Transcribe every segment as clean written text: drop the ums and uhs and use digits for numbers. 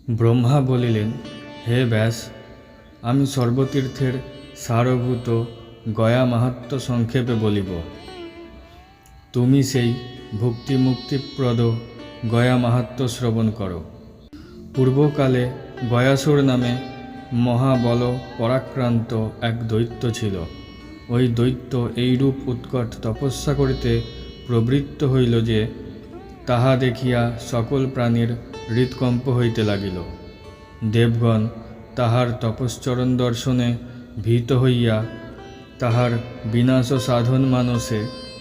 ব্রহ্মা বলিলেন, হে ব্যাস, আমি সর্বতীর্থের সারভূত গয়া মাহাত্ম্য সংক্ষেপে বলিব। তুমি সেই ভুক্তিমুক্তিপ্রদ গয়া মাহাত্ম্য শ্রবণ করো। পূর্বকালে গয়াসুর নামে মহাবল পরাক্রান্ত এক দৈত্য ছিল। ওই দৈত্য এইরূপ উৎকট তপস্যা করিতে প্রবৃত্ত হইল যে, তাহা দেখিয়া সকল প্রাণীর হৃৎকম্প হইতে লাগিল। দেবগণ তাহার তপশ্চরণ দর্শনে ভীত হইয়া তাহার বিনাশ সাধন মানসে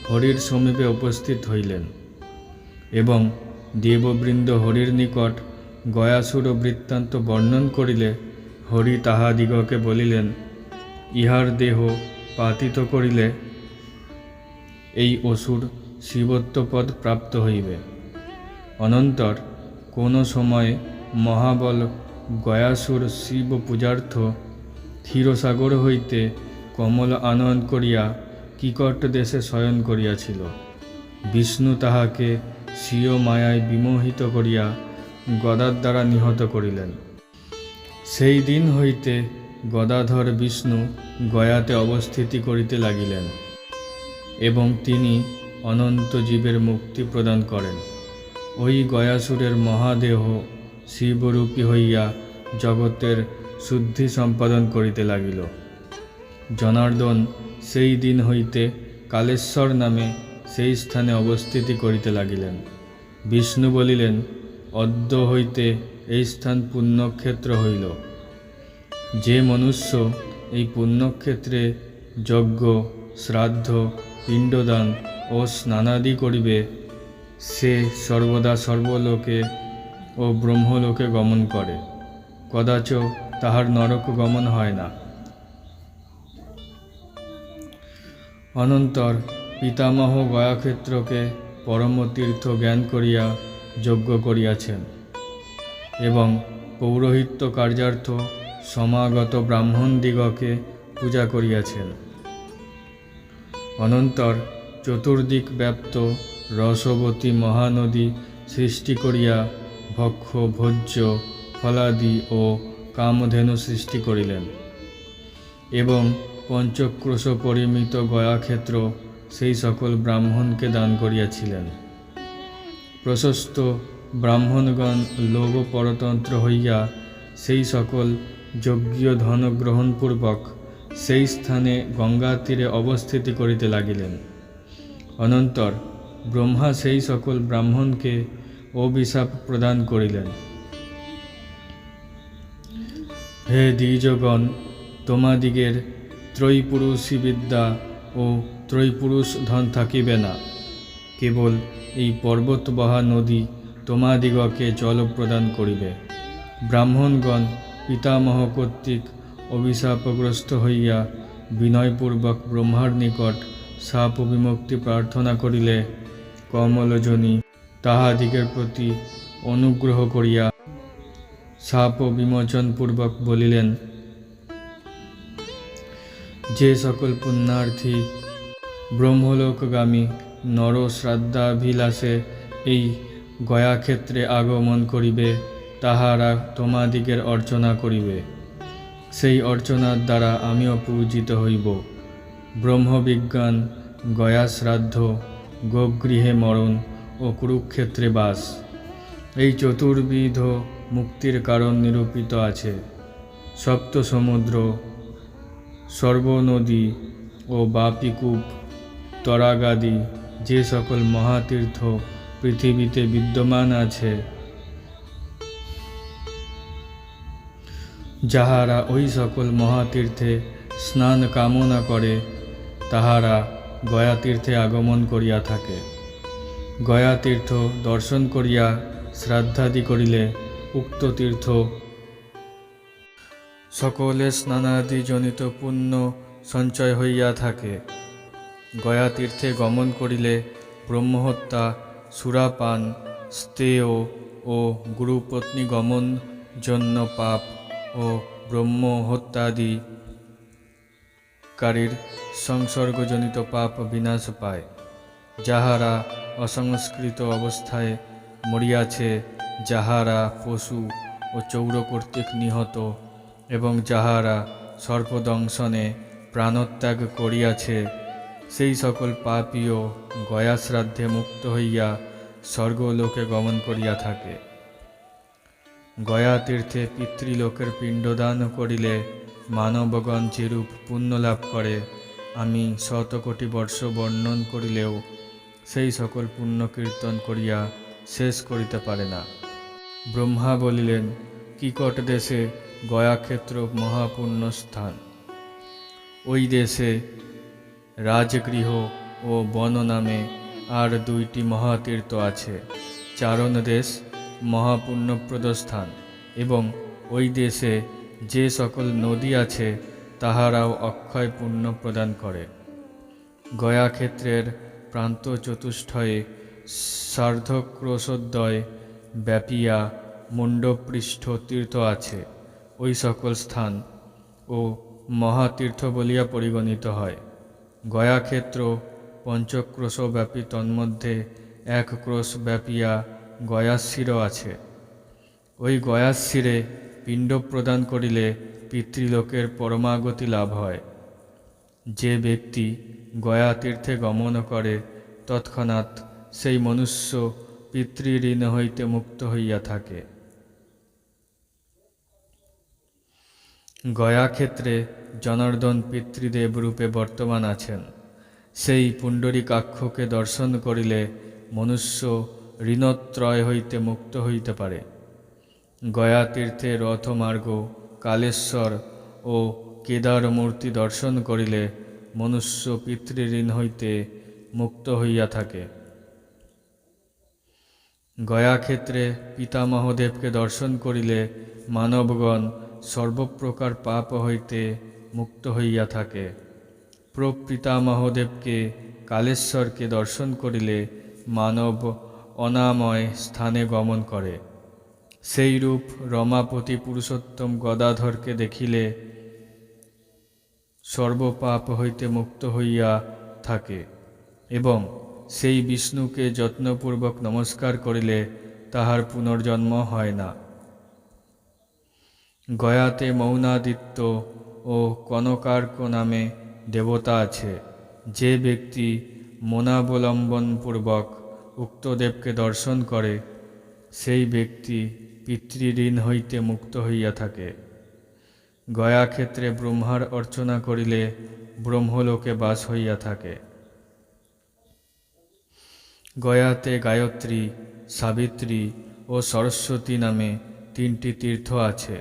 হরির সমীপে উপস্থিত হইলেন এবং দেববৃন্দ হরির নিকট গয়াসুর বৃত্তান্ত বর্ণন করিলে হরি তাহাদিগকে বলিলেন, ইহার দেহ পাতিত করিলে এই অসুর শিবত্বপদ প্রাপ্ত হইবে। অনন্তর কোন সময়ে মহাবল গয়াসুর শিব পূজার্থ ক্ষীরসাগর হইতে কমল আনয়ন করিয়া কিকট দেশে শয়ন করিয়াছিল। বিষ্ণু তাহাকে স্বীয় মায়ায় বিমোহিত করিয়া গদার দ্বারা নিহত করিলেন। সেই দিন হইতে গদাধর বিষ্ণু গয়াতে অবস্থিতি করিতে লাগিলেন এবং তিনি অনন্ত জীবের মুক্তি প্রদান করেন। ওই গয়াসুরের মহাদেহ শিবরূপী হইয়া জগতের শুদ্ধি সম্পাদন করিতে লাগিল। জনার্দন সেই দিন হইতে কালেশ্বর নামে সেই স্থানে অবস্থিতি করিতে লাগিলেন। বিষ্ণু বলিলেন, অদ্য হইতে এই স্থান পুণ্যক্ষেত্র হইল। যে মনুষ্য এই পুণ্যক্ষেত্রে যজ্ঞ, শ্রাদ্ধ, পিণ্ডদান ও স্নানাদি করিবে, সে সর্বদা সর্বলোকে ও ব্রহ্মলোকে গমন করে, কদাচ তাহার নরক গমন হয় না। অনন্তর পিতামহ গয়াক্ষেত্রকে পরমতীর্থ জ্ঞান করিয়া যজ্ঞ করিয়াছেন এবং পৌরোহিত্য কার্যার্থ সমাগত ব্রাহ্মণদিগকে পূজা করিয়াছেন। অনন্তর চতুর্দিক ব্যাপ্ত রসবতী মহানদী সৃষ্টি করিয়া ভক্ষ, ভোজ্য, ফলাদি ও কামধেনু সৃষ্টি করিলেন এবং পঞ্চক্রোশ পরিমিত গয়াক্ষেত্র সেই সকল ব্রাহ্মণকে দান করিয়াছিলেন। প্রশস্ত ব্রাহ্মণগণ লোভ পরতন্ত্র হইয়া সেই সকল যজ্ঞীয় ধন গ্রহণপূর্বক সেই স্থানে গঙ্গা তীরে অবস্থিতি করিতে লাগিলেন। অনন্তর ব্রহ্মা সেই সকল ব্রাহ্মণকে অভিশাপ প্রদান করিলেন, হে দ্বিজগণ, তোমাদিগের ত্রৈপুরুষী বিদ্যা ও ত্রৈপুরুষ ধন থাকিবে না। কেবল এই পর্বতবহা নদী তোমাদিগকে জল প্রদান করিবে। ব্রাহ্মণগণ পিতামহ কর্তৃক অভিশাপগ্রস্ত হইয়া বিনয়পূর্বক ব্রহ্মার নিকট শাপ বিমুক্তি প্রার্থনা করিলে কমলজনী তাহাদিগের প্রতি অনুগ্রহ করিয়া শাপ বিমোচনপূর্বক বলিলেন, যে সকল পুণ্যার্থী ব্রহ্মলোকগামী নর শ্রাদ্ধাভিলাষে এই গয়াক্ষেত্রে আগমন করিবে, তাহারা তোমাদিগের অর্চনা করিবে। সেই অর্চনার দ্বারা আমিও পূজিত হইব। ব্রহ্মবিজ্ঞান, গয়া শ্রাদ্ধ, গোগৃহে মরণ ও কুরুক্ষেত্রে বাস, এই চতুর্বিধ মুক্তির কারণ নিরূপিত আছে। সপ্ত সমুদ্র, সর্বনদী ও বাপিকূপ, তরাগাদি যে সকল মহাতীর্থ পৃথিবীতে বিদ্যমান আছে, যাহারা ওই সকল মহাতীর্থে স্নান কামনা করে, তাহারা গয়াতীর্থে আগমন করিয়া থাকে। গয়াতীর্থ দর্শন করিয়া শ্রাদ্ধাদি করিলে উক্ত তীর্থ সকলে স্নানাদি জনিত পুণ্য সঞ্চয় হইয়া থাকে। গয়াতীর্থে গমন করিলে ব্রহ্মহত্যা, সুরাপান, স্তেয় ও গুরুপত্নী গমন জন্য পাপ ও ব্রহ্মহত্যাদি কারীর সংসর্গজনিত পাপ বিনাশ পায়। যাহারা অসংস্কৃত অবস্থায় মরিয়াছে, যাহারা পশু ও চৌর কর্তৃক নিহত, এবং যাহারা সর্পদংশনে প্রাণত্যাগ করিয়াছে, সেই সকল পাপীও গয়া শ্রাদ্ধে মুক্ত হইয়া স্বর্গলোকে গমন করিয়া থাকে। গয়া তীর্থে পিতৃলোকের পিণ্ডদান করিলে মানবগণ যেরূপ পুণ্য লাভ করে, আমি শতকোটি বর্ষ বর্ণন করিলেও সেই সকল পুণ্য কীর্তন করিয়া শেষ করিতে পারে না। ব্রহ্মা বলিলেন, কিকট দেশে গয়াক্ষেত্র মহাপুণ্য স্থান। ওই দেশে রাজগৃহ ও বন নামে আর দুইটি মহাতীর্থ আছে। চারণ দেশ মহাপুণ্যপ্রদ স্থান, এবং ওই দেশে যে সকল নদী আছে তাহারাও অক্ষয় পুণ্য প্রদান করে। গয়াক্ষেত্রের প্রান্ত চতুষ্টয়ে সার্ধক্রোশোদ্বয় ব্যাপিয়া মুণ্ডপৃষ্ঠ তীর্থ আছে। ওই সকল স্থান ও মহাতীর্থ বলিয়া পরিগণিত হয়। গয়াক্ষেত্র পঞ্চক্রোশ ব্যাপী, তন্মধ্যে 1 ক্রোশ ব্যাপিয়া গয়াশির আছে। ওই গয়াশিরে পিণ্ড প্রদান করিলে পিতৃলোকের পরমাগতি লাভ হয়। যে ব্যক্তি গয়া তীর্থে গমন করে তৎক্ষণাৎ সেই মনুষ্য পিতৃঋণ হইতে মুক্ত হইয়া থাকে। গয়াক্ষেত্রে জনার্দন পিতৃদেব রূপে বর্তমান আছেন। সেই পুণ্ডরীকাক্ষকে দর্শন করিলে মনুষ্য ঋণত্রয় হইতে মুক্ত হইতে পারে। গয়া তীর্থে রথমার্গ, কালেশ্বর ও কেদার মূর্তি দর্শন করিলে মনুষ্য পিতৃঋণ হইতে মুক্ত হইয়া থাকে। গয়াক্ষেত্রে পিতামহদেবকে দর্শন করিলে মানবগণ সর্বপ্রকার পাপ হইতে মুক্ত হইয়া থাকে। প্রপিতামহদেবকে কালেশ্বরকে দর্শন করিলে মানব অনাময় স্থানে গমন করে। সেইরূপ রমাপতি পুরুষোত্তম গদাধরকে দেখিলে সর্বপাপ হইতে মুক্ত হইয়া থাকে, এবং সেই বিষ্ণুকে যত্নপূর্বক নমস্কার করিলে তাহার পুনর্জন্ম হয় না। গয়াতে মৌনাদিত্য ও কনকার্ক নামে দেবতা আছে। যে ব্যক্তি মনাবলম্বনপূর্বক উক্ত দেবকে দর্শন করে, সেই ব্যক্তি পিতৃঋণ হইতে মুক্ত হইয়া থাকে। গয়াক্ষেত্রে ব্রহ্মার অর্চনা করিলে ব্রহ্মলোকে বাস হইয়া থাকে। গয়াতে গায়ত্রী, সাবিত্রী ও সরস্বতী নামে 3টি তীর্থ আছে।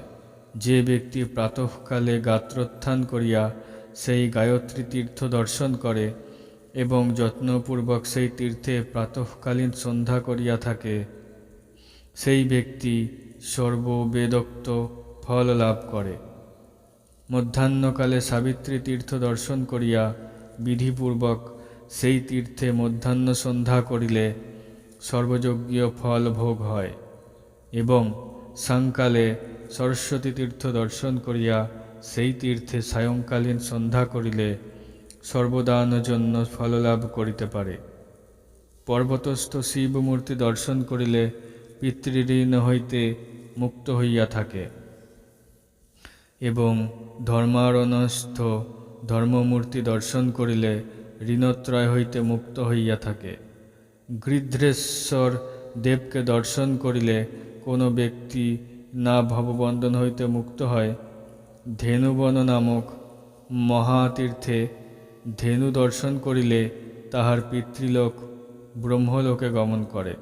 যে ব্যক্তি প্রাতঃকালে গাত্রোত্থান করিয়া সেই গায়ত্রী তীর্থ দর্শন করে এবং যত্নপূর্বক সেই তীর্থে প্রাতঃকালীন সন্ধ্যা করিয়া থাকে, সেই ব্যক্তি সর্ববেদোক্ত ফল লাভ করে। মধ্যাহ্নকালে সাবিত্রী তীর্থ দর্শন করিয়া বিধিপূর্বক সেই তীর্থে মধ্যাহ্ন সন্ধ্যা করিলে সর্বযজ্ঞীয় ফল ভোগ হয়, এবং সায়ংকালে সরস্বতী তীর্থ দর্শন করিয়া সেই তীর্থে সায়ংকালীন সন্ধ্যা করিলে সর্বদানজন্য ফললাভ করিতে পারে। পর্বতস্থ শিবমূর্তি দর্শন করিলে পিতৃঋণ হইতে মুক্ত হইয়া থাকে, এবং ধর্মারণ্যস্থ ধর্মমূর্তি দর্শন করিলে ঋণত্রয় হইতে মুক্ত হইয়া থাকে। গৃধ্রেশ্বর দেবকে দর্শন করিলে কোনো ব্যক্তি না ভববন্ধন হইতে মুক্ত হয়। ধেনুবন নামক মহাতীর্থে ধেনু দর্শন করিলে তাহার পিতৃলোক ব্রহ্মলোকে গমন করে।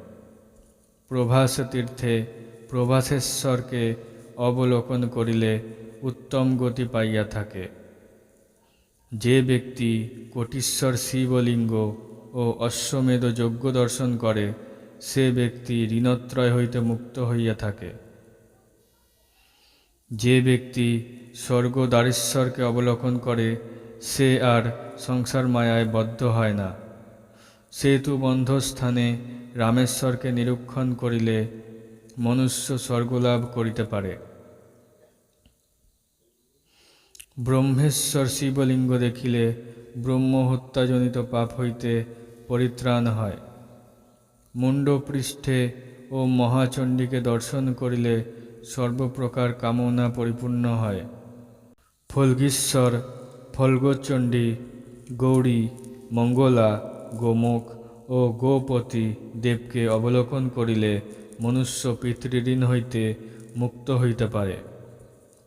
প্রভাস তীর্থে প্রভাসেশ্বরকে অবলোকন করিলে উত্তম গতি পাইয়া থাকে। যে ব্যক্তি কোটিশ্বর শিবলিঙ্গ ও অশ্বমেধ যজ্ঞ দর্শন করে, সে ব্যক্তি ঋণত্রয় হইতে মুক্ত হইয়া থাকে। যে ব্যক্তি স্বর্গদ্বারেশ্বরকে অবলোকন করে, সে আর সংসার মায়ায় বদ্ধ হয় না। সেতুবন্ধ স্থানে রামেশ্বরকে নিরীক্ষণ করিলে মনুষ্য স্বর্গলাভ করিতে পারে। ব্রহ্মেশ্বর শিবলিঙ্গ দেখিলে ব্রহ্মহত্যাজনিত পাপ হইতে পরিত্রাণ হয়। মুণ্ডপৃষ্ঠে ও মহাচণ্ডীকে দর্শন করিলে সর্বপ্রকার কামনা পরিপূর্ণ হয়। ফল্গীশ্বর, ফল্গচণ্ডী, গৌরী, মঙ্গলা, গোমুখ ও গোপতি দেবকে অবলোকন করিলে মনুষ্য পিতৃঋণ হইতে মুক্ত হইতে পারে।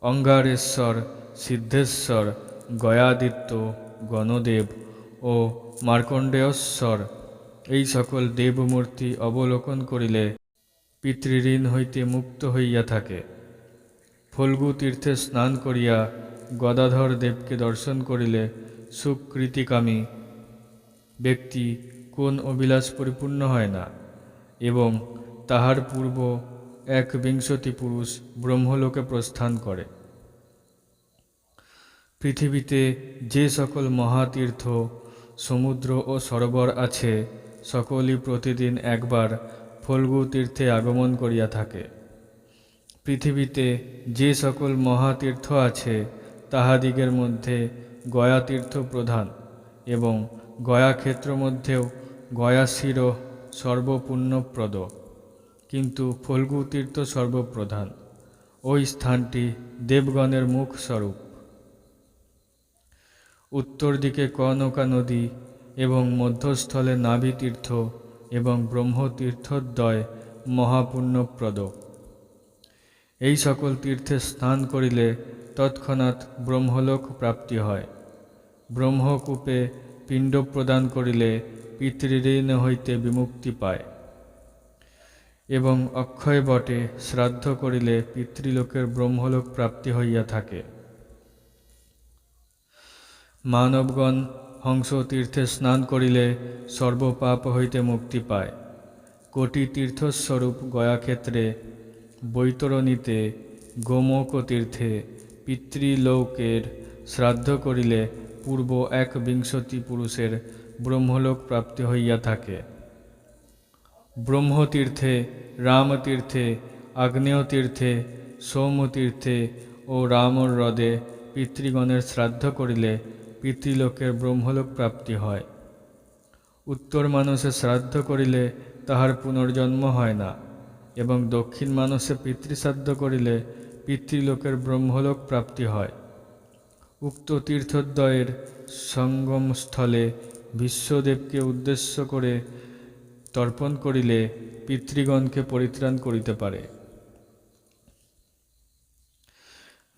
অঙ্গারেশ্বর, সিদ্ধেশ্বর, গয়াদিত্য, গণদেব ও মার্কণ্ডেয়শ্বর এই সকল দেবমূর্তি অবলোকন করিলে পিতৃঋণ হইতে মুক্ত হইয়া থাকে। ফল্গু তীর্থে স্নান করিয়া গদাধর দেবকে দর্শন করিলে সুকৃতিকামী ব্যক্তি কোন অভিলাষ পরিপূর্ণ হয় না এবং তাহার পূর্ব 21 পুরুষ ব্রহ্মলোকে প্রস্থান করে। পৃথিবীতে যে সকল মহাতীর্থ, সমুদ্র ও সরোবর আছে, সকলই প্রতিদিন একবার ফল্গু তীর্থে আগমন করিয়া থাকে। পৃথিবীতে যে সকল মহাতীর্থ আছে, তাহাদিগের মধ্যে গয়াতীর্থ প্রধান এবং গয়াক্ষেত্র মধ্যেও গয়াশির সর্বপুণ্যপ্রদ, কিন্তু ফল্গু তীর্থ সর্বপ্রধান। ওই স্থানটি দেবগণের মুখ স্বরূপ। উত্তর দিকে কনকা নদী এবং মধ্যস্থলে নাভি তীর্থ এবং ব্রহ্মতীর্থদ্বয় মহাপুণ্যপ্রদ। এই সকল তীর্থে স্নান করিলে তৎক্ষণাৎ ব্রহ্মলোক প্রাপ্তি হয়। ব্রহ্মকূপে পিণ্ড প্রদান করিলে পিতৃঋণ হইতে বিমুক্তি পায় এবং অক্ষয় বটে শ্রাদ্ধ করিলে পিতৃলোকের ব্রহ্মলোক প্রাপ্তি হইয়া থাকে। মানবগণ হংস তীর্থে স্নান করিলে সর্বপাপ হইতে মুক্তি পায়। কোটি তীর্থস্বরূপ গয়াক্ষেত্রে, বৈতরণীতে, গোমুখ তীর্থে পিতৃলোকের শ্রাদ্ধ করিলে পূর্ব 21 পুরুষের ব্রহ্মলোক প্রাপ্তি হইয়া থাকে। ব্রহ্মতীর্থে, রামতীর্থে, আগ্নেয়তীর্থে, সৌমতীর্থে ও রামর হ্রদে পিতৃগণের শ্রাদ্ধ করিলে পিতৃলোকের ব্রহ্মলোক প্রাপ্তি হয়। উত্তর মানসে শ্রাদ্ধ করিলে তাহার পুনর্জন্ম হয় না এবং দক্ষিণ মানসে পিতৃশ্রাদ্ধ করিলে পিতৃলোকের ব্রহ্মলোক প্রাপ্তি হয়। উক্ত তীর্থদ্বয়ের সঙ্গমস্থলে বিশ্বদেবকে উদ্দেশ্য করে তর্পণ করিলে পিতৃগণকে পরিত্রাণ করিতে পারে।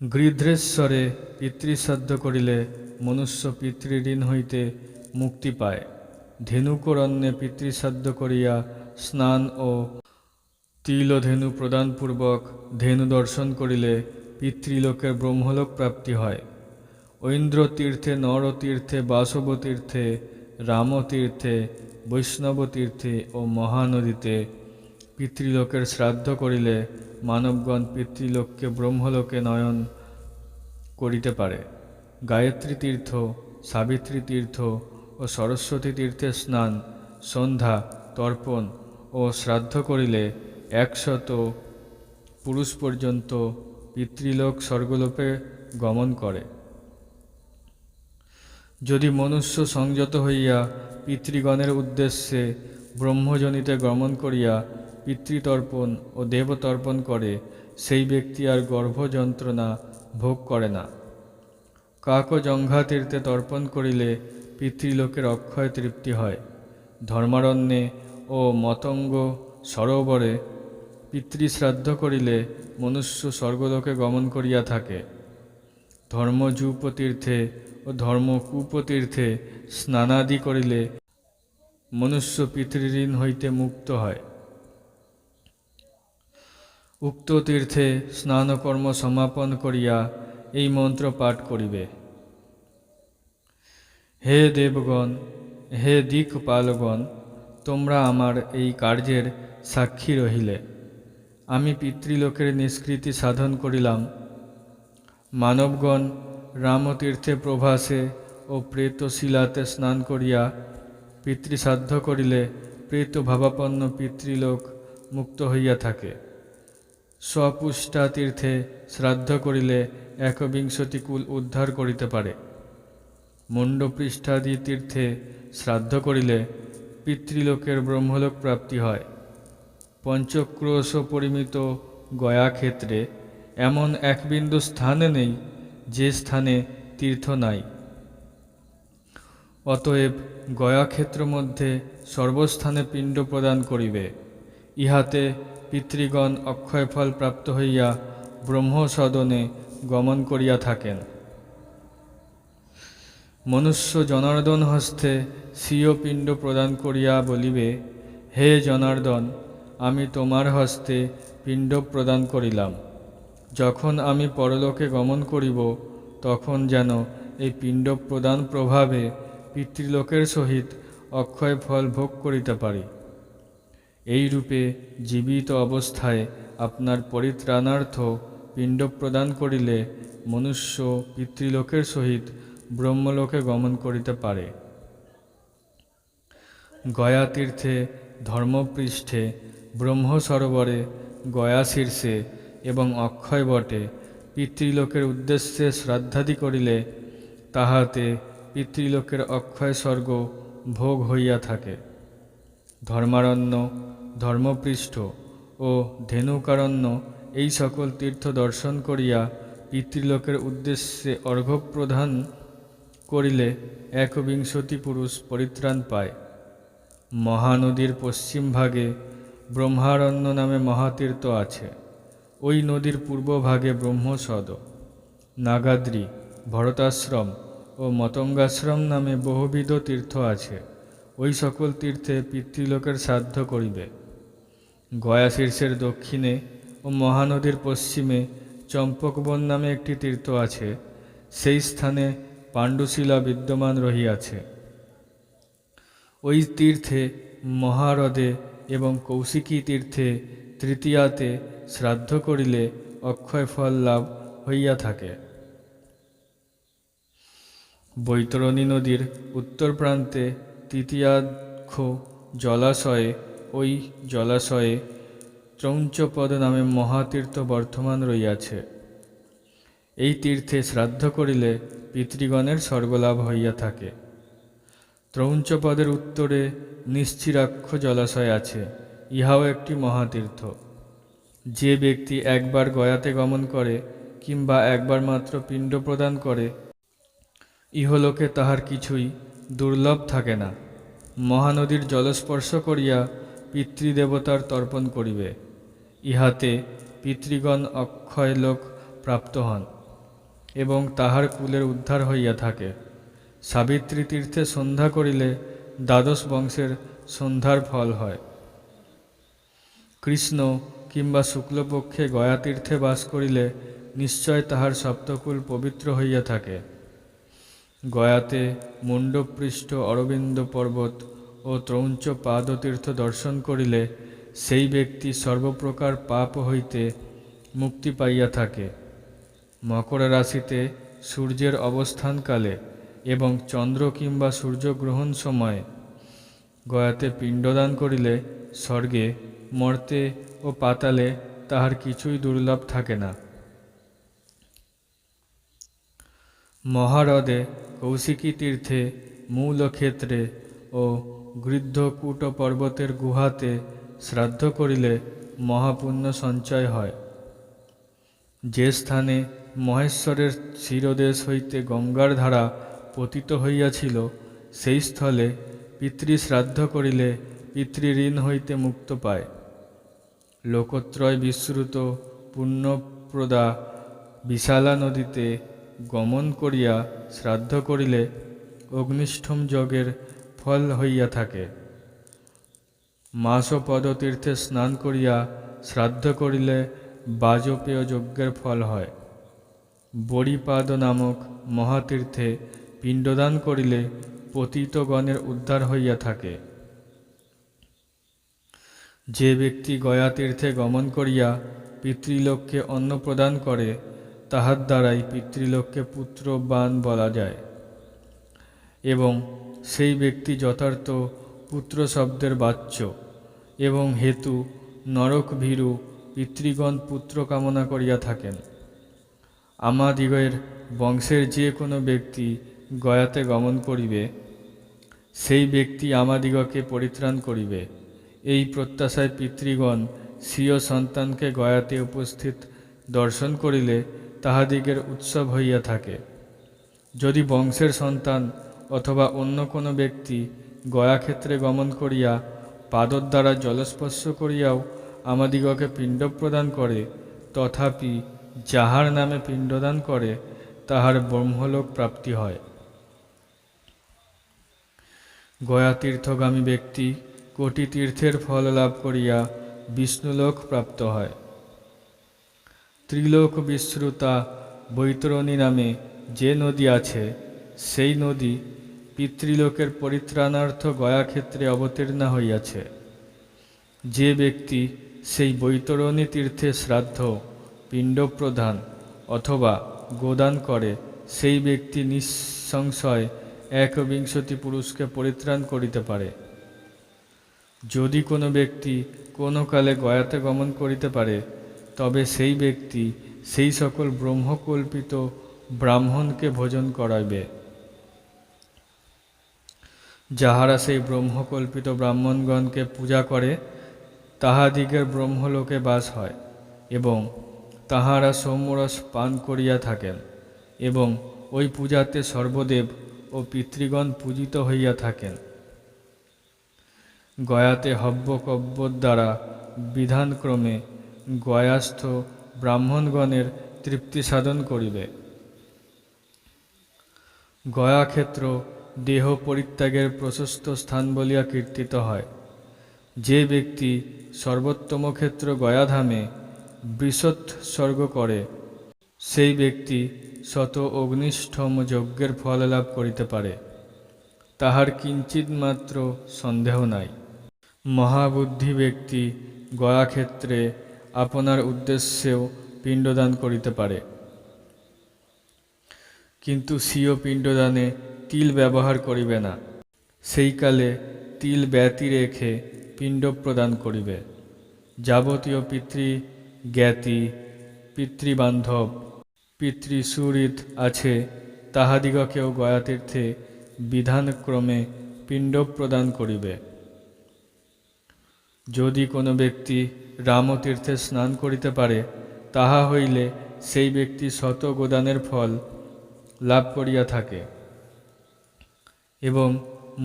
গৃধ্রেশ্বরে পিতৃশ্রাদ্ধ করিলে মনুষ্য পিতৃঋণ হইতে মুক্তি পায়। ধেনুকরণ্যে পিতৃশ্রাদ্ধ করিয়া স্নান ও তিলধেনু প্রদানপূর্বক ধেনু দর্শন করিলে পিতৃলোকের ব্রহ্মলোক প্রাপ্তি হয়। ঐন্দ্রতীর্থে, নরতীর্থে, বাসবতীর্থে, রামতীর্থে, বৈষ্ণবতীর্থে ও মহানদীতে পিতৃলোকের শ্রাদ্ধ করিলে মানবগণ পিতৃলোককে ব্রহ্মলোকে নয়ন করিতে পারে। গায়ত্রী তীর্থ, সাবিত্রী তীর্থ ও সরস্বতী তীর্থে স্নান, সন্ধ্যা, তর্পণ ও শ্রাদ্ধ করিলে 100 পুরুষ পর্যন্ত পিতৃলোক স্বর্গলোকে গমন করে। যদি মনুষ্য সংযত হইয়া পিতৃগণের উদ্দেশ্যে ব্রহ্মজনিতে গমন করিয়া পিতৃতর্পণ ও দেবতর্পণ করে, সেই ব্যক্তি আর গর্ভযন্ত্রণা ভোগ করে না। কাকজঙ্ঘা তীর্থে তর্পণ করিলে পিতৃলোকের অক্ষয় তৃপ্তি হয়। ধর্মারণ্যে ও মতঙ্গ সরোবরে পিতৃশ্রাদ্ধ করিলে মনুষ্য স্বর্গলোকে গমন করিয়া থাকে। ধর্মযূপতীর্থে ও ধর্মকূপতীর্থে স্নানাদি করিলে মনুষ্য পিতৃঋণ হইতে মুক্ত হয়। উক্ত তীর্থে স্নানকর্ম সমাপন করিয়া এই মন্ত্র পাঠ করিবে। হে দেবগণ, হে দিকপালগণ, তোমরা আমার এই কার্যের সাক্ষী রহিলে। আমি পিতৃলোকের নিষ্কৃতি সাধন করিলাম। মানবগণ রামতীর্থে প্রভাসে ও প্রেতশিলাতে স্নান করিয়া পিতৃশ্রাদ্ধ করিলে প্রেতভাবাপন্ন পিতৃলোক মুক্ত হইয়া থাকে। স্বপুষ্ঠা তীর্থে শ্রাদ্ধ করিলে 21 কুল উদ্ধার করিতে পারে। মুণ্ডপৃষ্ঠাদি তীর্থে শ্রাদ্ধ করিলে পিতৃলোকের ব্রহ্মলোক প্রাপ্তি হয়। পঞ্চক্রোশ পরিমিত গয়া ক্ষেত্রে এমন এক বিন্দু স্থানে নেই যে স্থানে তীর্থ নাই। অতএব গয়াক্ষেত্র মধ্যে সর্বস্থানে পিণ্ড প্রদান করিবে। ইহাতে পিতৃগণ অক্ষয়ফল প্রাপ্ত হইয়া ব্রহ্মসদনে গমন করিয়া থাকেন। মনুষ্য জনার্দন হস্তে স্বীয় পিণ্ড প্রদান করিয়া বলিবে, হে জনার্দন, আমি তোমার হস্তে পিণ্ড প্রদান করিলাম। যখন আমি পরলোকে গমন করিব, তখন যেন এই পিণ্ড প্রদান প্রভাবে পিতৃলোকের সহিত অক্ষয় ফল ভোগ করিতে পারি। এইরূপে জীবিত অবস্থায় আপনার পরিত্রাণার্থ পিণ্ড প্রদান করিলে মনুষ্য পিতৃলোকের সহিত ব্রহ্মলোকে গমন করিতে পারে। গয়া তীর্থে, ধর্মপৃষ্ঠে, ব্রহ্মসরোবরে, গয়া শীর্ষে এবং অক্ষয় বটে পিতৃলোকের উদ্দেশ্যে শ্রাদ্ধাদি করিলে তাহাতে পিতৃলোকের অক্ষয় স্বর্গ ভোগ হইয়া থাকে। ধর্মারণ্য, ধর্মপৃষ্ঠ ও ধেনুকারণ্য এই সকল তীর্থ দর্শন করিয়া পিতৃলোকের উদ্দেশ্যে অর্ঘ্য প্রদান করিলে ১বিংশতি পুরুষ পরিত্রাণ পায়। মহানদীর পশ্চিম ভাগে ব্রহ্মারণ্য নামে মহাতীর্থ আছে। ওই নদীর পূর্বভাগে ব্রহ্মসদ, নাগাদ্রি, ভরতাশ্রম ও মতঙ্গাশ্রম নামে বহুবিধ তীর্থ আছে। ওই সকল তীর্থে পিতৃলোকের শ্রাদ্ধ করিবে। গয়া শীর্ষের দক্ষিণে ও মহানদীর পশ্চিমে চম্পকবন নামে একটি তীর্থ আছে। সেই স্থানে পাণ্ডুশিলা বিদ্যমান রহিয়াছে। ওই তীর্থে মহাহ্রদে এবং কৌশিকী তীর্থে তৃতীয়াতে শ্রাদ্ধ করিলে অক্ষয় ফল লাভ হইয়া থাকে। বৈতরণী নদীর উত্তর প্রান্তে তৃতীয়াক্ষ জলাশয়ে, ওই জলাশয়ে ত্রৌঞ্চপদ নামে মহাতীর্থ বর্তমান রহিয়াছে। এই তীর্থে শ্রাদ্ধ করিলে পিতৃগণের স্বর্গলাভ হইয়া থাকে। ত্রৌঞ্চপদের উত্তরে নিশ্চিরাক্ষ জলাশয় আছে। ইহাও একটি মহাতীর্থ। যে ব্যক্তি একবার গয়াতে গমন করে কিংবা একবার মাত্র পিণ্ড প্রদান করে, ইহলোকে তাহার কিছুই দুর্লভ থাকে না। মহানদীর জলস্পর্শ করিয়া পিতৃদেবতার তর্পণ করিবে। ইহাতে পিতৃগণ অক্ষয় লোক প্রাপ্ত হন এবং তাহার কুলের উদ্ধার হইয়া থাকে। সাবিত্রী তীর্থে সন্ধ্যা করিলে দ্বাদশ বংশের সন্ধ্যার ফল হয়। কৃষ্ণ কিংবা শুক্লপক্ষে গয়া তীর্থে বাস করিলে নিশ্চয় তাহার সপ্তকুল পবিত্র হইয়া থাকে। গয়াতে মুণ্ডপৃষ্ঠ অরবিন্দ পর্বত ও ত্রৌঞ্চ পাদতীর্থ দর্শন করিলে সেই ব্যক্তি সর্বপ্রকার পাপ হইতে মুক্তি পাইয়া থাকে। মকর রাশিতে সূর্যের অবস্থানকালে এবং চন্দ্র কিংবা সূর্যগ্রহণ সময়ে গয়াতে পিণ্ডদান করিলে স্বর্গে, মর্তে ও পাতালে তাহার কিছুই দুর্লভ থাকে না। মহাহ্রদে, কৌশিকী তীর্থে, মূলক্ষেত্রে ও গৃদ্ধকূট পর্বতের গুহাতে শ্রাদ্ধ করিলে মহাপুণ্য সঞ্চয় হয়। যে স্থানে মহেশ্বরের শিরদেশ হইতে গঙ্গার ধারা পতিত হইয়াছিল, সেই স্থলে পিতৃশ্রাদ্ধ করিলে পিতৃঋণ হইতে মুক্ত পায়। লোকত্রয় বিশ্রুত পুণ্যপ্রদা বিশালা নদীতে গমন করিয়া শ্রাদ্ধ করিলে অগ্নিষ্ঠম যজ্ঞের ফল হইয়া থাকে। মাসপদ তীর্থে স্নান করিয়া শ্রাদ্ধ করিলে বাজপেয় যজ্ঞের ফল হয়। বড়িপাদ নামক মহাতীর্থে পিণ্ডদান করিলে পতিতগণের উদ্ধার হইয়া থাকে। যে ব্যক্তি গয়া তীর্থে গমন করিয়া পিতৃলোককে অন্ন প্রদান করে, তাহার দ্বারাই পিতৃলোককে পুত্রবান বলা যায় এবং সেই ব্যক্তি যথার্থ পুত্র শব্দের বাচ্য এবং হেতু নরক ভীরু পিতৃগণ পুত্র কামনা করিয়া থাকেন। আমাদিগের বংশের যে কোনো ব্যক্তি গয়াতে গমন করিবে, সেই ব্যক্তি আমাদিগকে পরিত্রাণ করিবে। এই প্রত্যাশায় পিতৃগণ স্বীয় সন্তানকে গয়াতে উপস্থিত দর্শন করিলে তাহাদিগের উৎসব হইয়া থাকে। যদি বংশের সন্তান অথবা অন্য কোনো ব্যক্তি গয়াক্ষেত্রে গমন করিয়া পাদর দ্বারা জলস্পর্শ করিয়াও আমাদিগকে পিণ্ড প্রদান করে, তথাপি যাহার নামে পিণ্ডদান করে তাহার ব্রহ্মলোক প্রাপ্তি হয়। গয়া তীর্থগামী ব্যক্তি কোটি তীর্থের ফল লাভ করিয়া বিষ্ণুলোক প্রাপ্ত হয়। ত্রিলোক বিশ্রুতা বৈতরণী নামে যে নদী আছে, সেই নদী পিতৃলোকের পরিত্রাণার্থ গয়াক্ষেত্রে অবতীর্ণা হইয়াছে। যে ব্যক্তি সেই বৈতরণী তীর্থে শ্রাদ্ধ, পিণ্ড প্রদান অথবা গোদান করে, সেই ব্যক্তি নিঃসংশয় ১বিংশতি পুরুষকে পরিত্রাণ করিতে পারে। যদি কোনো ব্যক্তি কোনো কালে গয়াতে গমন করিতে পারে, তবে সেই ব্যক্তি সেই সকল ব্রহ্মকল্পিত ব্রাহ্মণকে ভোজন করাইবে। যাহারা সেই ব্রহ্মকল্পিত ব্রাহ্মণগণকে পূজা করে, তাহাদিগের ব্রহ্মলোকে বাস হয় এবং তাহারা সৌম্যরস পান করিয়া থাকেন এবং ওই পূজাতে সর্বদেব ও পিতৃগণ পূজিত হইয়া থাকেন। গয়াতে হব্যকব্যর দ্বারা বিধানক্রমে গয়াস্থ ব্রাহ্মণগণের তৃপ্তি সাধন করিবে। গয়াক্ষেত্র দেহ পরিত্যাগের প্রশস্ত স্থান বলিয়া কীর্তিত হয়। যে ব্যক্তি সর্বোত্তম ক্ষেত্র গয়াধামে বৃষৎসর্গ করে, সেই ব্যক্তি শত অগ্নিষ্ঠম যজ্ঞের ফল লাভ করিতে পারে, তাহার কিঞ্চিৎ মাত্র সন্দেহ নাই। মহাবুদ্ধি ব্যক্তি গয়াক্ষেত্রে আপনার উদ্দেশ্যেও পিণ্ডদান করিতে পারে, কিন্তু স্বীয় পিণ্ডদানে তিল ব্যবহার করিবে না। সেই কালে তিল ব্যতি রেখে পিণ্ড প্রদান করিবে। যাবতীয় পিতৃজ্ঞাতি, পিতৃবান্ধব, পিতৃসুহৃদ আছে, তাহাদিগকেও গয়াতীর্থে বিধানক্রমে পিণ্ড প্রদান করিবে। যদি কোনো ব্যক্তি রামতীর্থে স্নান করিতে পারে, তাহা হইলে সেই ব্যক্তি শত গোদানের ফল লাভ করিয়া থাকে এবং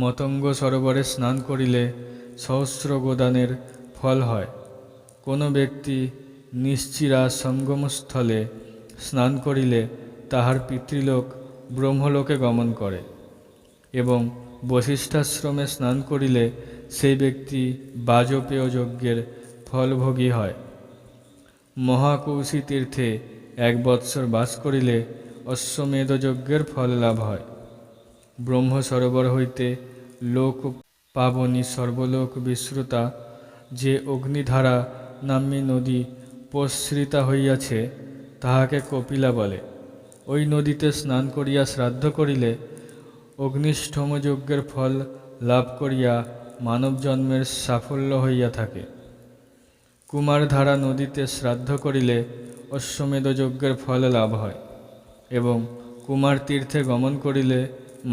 মতঙ্গ সরোবরে স্নান করিলে সহস্র গোদানের ফল হয়। কোনো ব্যক্তি নিশ্চিরা সঙ্গমস্থলে স্নান করিলে তাহার পিতৃলোক ব্রহ্মলোকে গমন করে এবং বশিষ্ঠাশ্রমে স্নান করিলে সেই ব্যক্তি বাজপেয় যজ্ঞের ফলভোগী হয়। মহাকৌশী তীর্থে ১ বৎসর বাস করিলে অশ্বমেধ যজ্ঞের ফল লাভ হয়। ব্রহ্ম সরোবর হইতে লোক পাবনী সর্বলোক বিশ্রুতা যে অগ্নিধারা নাম্নী নদী প্রসৃতা হইয়াছে, তাহাকে কপিলা বলে। ওই নদীতে স্নান করিয়া শ্রাদ্ধ করিলে অগ্নিষ্ঠম যজ্ঞের ফল লাভ করিয়া মানব জন্মের সাফল্য হইয়া থাকে। কুমারধারা নদীতে শ্রাদ্ধ করিলে অশ্বমেধ যজ্ঞের ফল লাভ হয় এবং কুমার তীর্থে গমন করিলে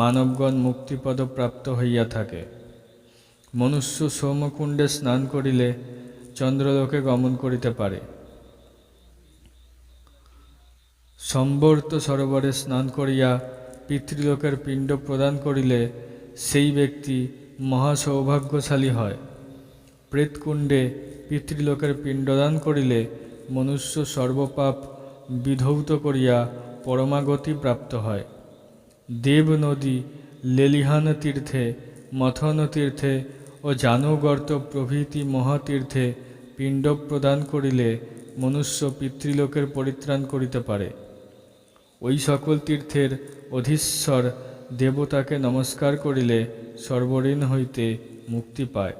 মানবগণ মুক্তিপদ প্রাপ্ত হইয়া থাকে। মনুষ্য সোমকুণ্ডে স্নান করিলে চন্দ্রলোকে গমন করিতে পারে। সম্বর্ত সরোবরে স্নান করিয়া পিতৃলোকের পিণ্ড প্রদান করিলে সেই ব্যক্তি মহাসৌভাগ্যশালী হয়। প্রেতকুণ্ডে পিতৃলোকের পিণ্ডদান করিলে মনুষ্য সর্বপাপ বিধৌত করিয়া পরমাগতি প্রাপ্ত হয়। দেব নদী, লেলিহান তীর্থে, মথন তীর্থে ও জানুগর্ত প্রভৃতি মহাতীর্থে পিণ্ড প্রদান করিলে মনুষ্য পিতৃলোকের পরিত্রাণ করিতে পারে। ওই সকল তীর্থের অধীশ্বর দেবতাকে নমস্কার করিলে সর্বঋণ হইতে মুক্তি পায়।